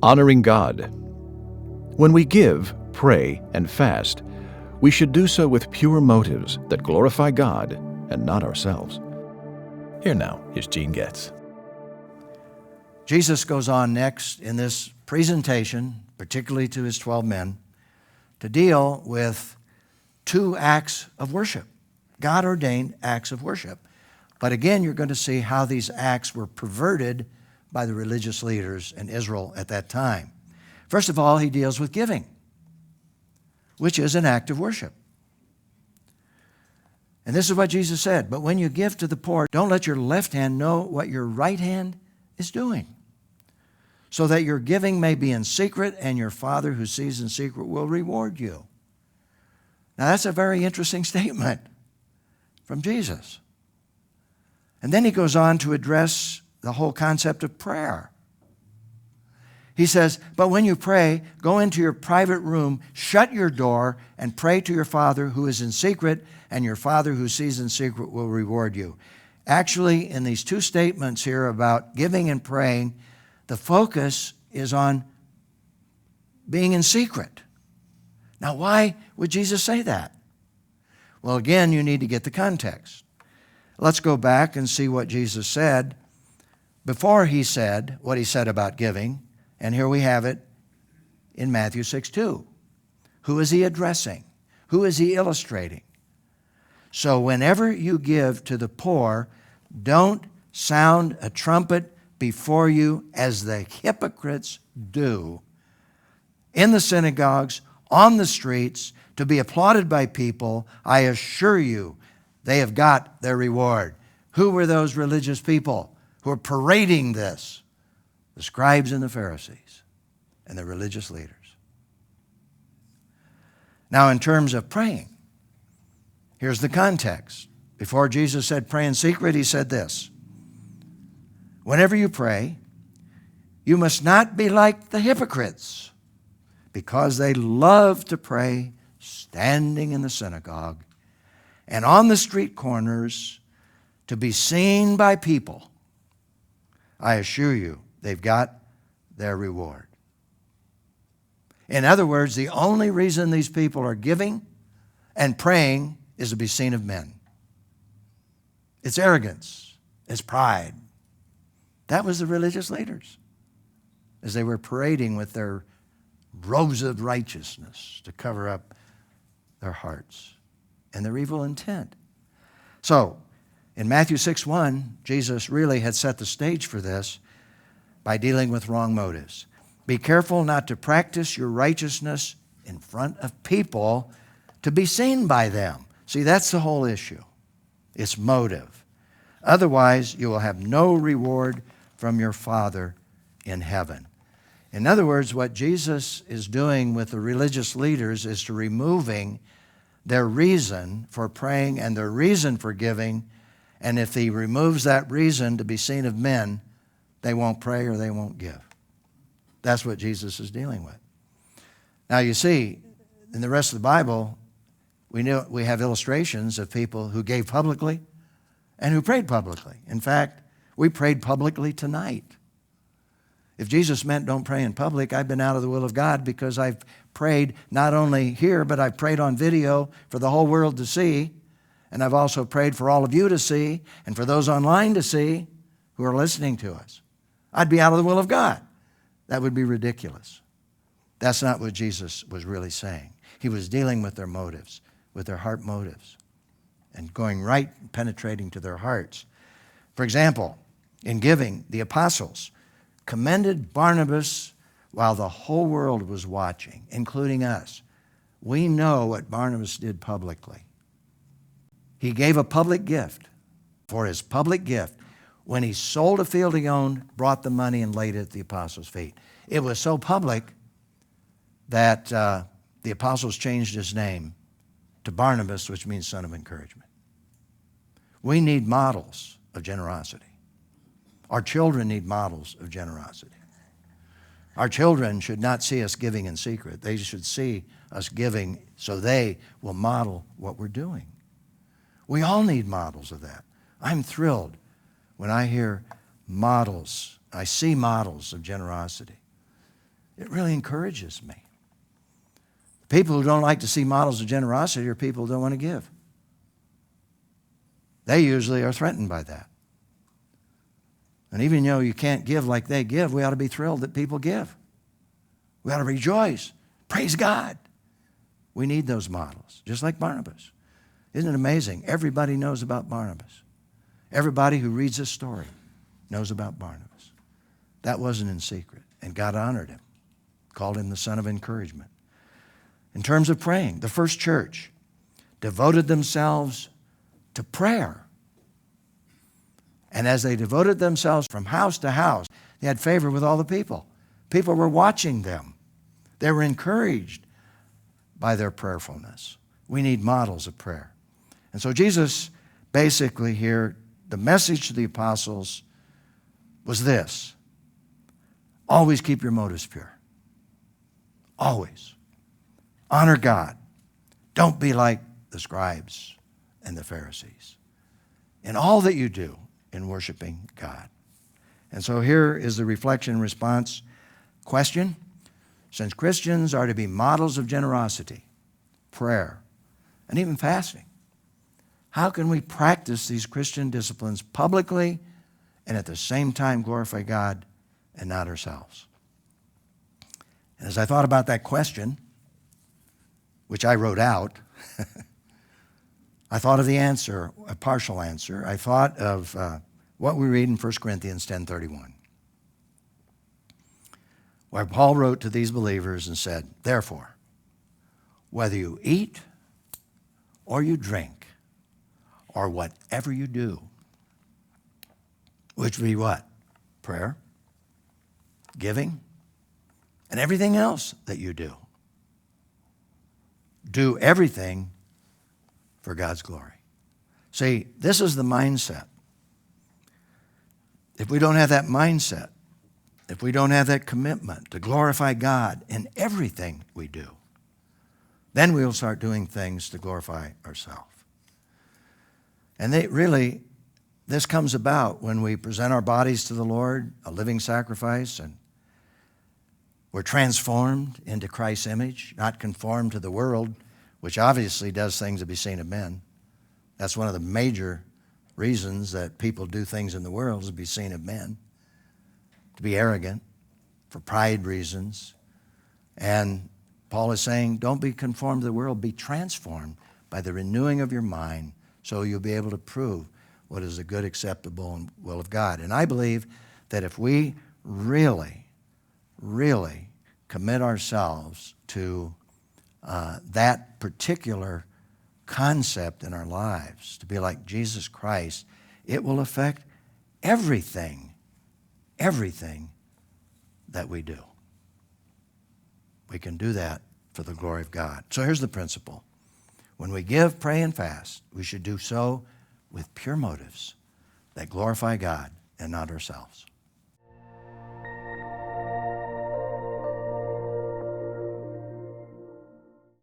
Honoring God. When we give, pray, and fast, we should do so with pure motives that glorify God and not ourselves. Here now is Gene Getz. Jesus goes on next in this presentation, particularly to his 12 men, to deal with two acts of worship, God-ordained acts of worship. But again, you're going to see how these acts were perverted by the religious leaders in Israel at that time. First of all, he deals with giving, which is an act of worship. And this is what Jesus said, "But when you give to the poor, don't let your left hand know what your right hand is doing, so that your giving may be in secret, and your Father who sees in secret will reward you." Now that's a very interesting statement from Jesus. And then he goes on to address the whole concept of prayer. He says, "But when you pray, go into your private room, shut your door, and pray to your Father who is in secret, and your Father who sees in secret will reward you." Actually, in these two statements here about giving and praying, the focus is on being in secret. Now, why would Jesus say that? Well, again, you need to get the context. Let's go back and see what Jesus said before he said what he said about giving. And here we have it in Matthew 6:2. Who is he addressing? Who is he illustrating? "So whenever you give to the poor, don't sound a trumpet before you as the hypocrites do in the synagogues, on the streets, to be applauded by people. I assure you, they have got their reward." Who were those religious people who were parading this? The scribes and the Pharisees and the religious leaders. Now, in terms of praying, here's the context. Before Jesus said pray in secret, he said this: "Whenever you pray, you must not be like the hypocrites, because they love to pray standing in the synagogue and on the street corners to be seen by people. I assure you, they've got their reward." In other words, the only reason these people are giving and praying is to be seen of men. It's arrogance. It's pride. That was the religious leaders as they were parading with their robes of righteousness to cover up their hearts and their evil intent. So, in Matthew 6:1, Jesus really had set the stage for this by dealing with wrong motives. Be careful not to practice your righteousness in front of people to be seen by them. See, that's the whole issue. It's motive. Otherwise, you will have no reward from your Father in heaven. In other words, what Jesus is doing with the religious leaders is to removing their reason for praying and their reason for giving. And if he removes that reason to be seen of men, they won't pray or they won't give. That's what Jesus is dealing with. Now you see, in the rest of the Bible, we have illustrations of people who gave publicly and who prayed publicly. In fact, we prayed publicly tonight. If Jesus meant don't pray in public, I've been out of the will of God, because I've prayed not only here, but I've prayed on video for the whole world to see. And I've also prayed for all of you to see and for those online to see who are listening to us. I'd be out of the will of God. That would be ridiculous. That's not what Jesus was really saying. He was dealing with their motives, with their heart motives, and going right, penetrating to their hearts. For example, in giving, the apostles commended Barnabas while the whole world was watching, including us. We know what Barnabas did publicly. He gave a public gift. For his public gift, when he sold a field he owned, brought the money and laid it at the apostles' feet. It was so public that the apostles changed his name to Barnabas, which means son of encouragement. We need models of generosity. Our children need models of generosity. Our children should not see us giving in secret. They should see us giving so they will model what we're doing. We all need models of that. I'm thrilled when I hear models, I see models of generosity. It really encourages me. People who don't like to see models of generosity are people who don't want to give. They usually are threatened by that. And even though you can't give like they give, we ought to be thrilled that people give. We ought to rejoice. Praise God. We need those models, just like Barnabas. Isn't it amazing? Everybody knows about Barnabas. Everybody who reads this story knows about Barnabas. That wasn't in secret, and God honored him, called him the son of encouragement. In terms of praying, the first church devoted themselves to prayer. And as they devoted themselves from house to house, they had favor with all the people. People were watching them. They were encouraged by their prayerfulness. We need models of prayer. And so Jesus basically here, the message to the apostles was this: always keep your motives pure. Always. Honor God. Don't be like the scribes and the Pharisees in all that you do in worshiping God. And so here is the reflection and response question. Since Christians are to be models of generosity, prayer, and even fasting, how can we practice these Christian disciplines publicly and at the same time glorify God and not ourselves? And as I thought about that question, which I wrote out, I thought of the answer, a partial answer. I thought of what we read in 1 Corinthians 10:31, where Paul wrote to these believers and said, therefore, whether you eat or you drink or whatever you do, which would be what? Prayer, giving, and everything else that you do. Do everything for God's glory. See, this is the mindset. If we don't have that mindset, if we don't have that commitment to glorify God in everything we do, then we'll start doing things to glorify ourselves. And this comes about when we present our bodies to the Lord, a living sacrifice, and we're transformed into Christ's image, not conformed to the world, which obviously does things to be seen of men. That's one of the major reasons that people do things in the world, is to be seen of men, to be arrogant, for pride reasons. And Paul is saying, don't be conformed to the world, be transformed by the renewing of your mind, so you'll be able to prove what is the good, acceptable, and will of God. And I believe that if we really commit ourselves to that particular concept in our lives, to be like Jesus Christ, it will affect everything that we do. We can do that for the glory of God. So here's the principle. When we give, pray, and fast, we should do so with pure motives that glorify God and not ourselves.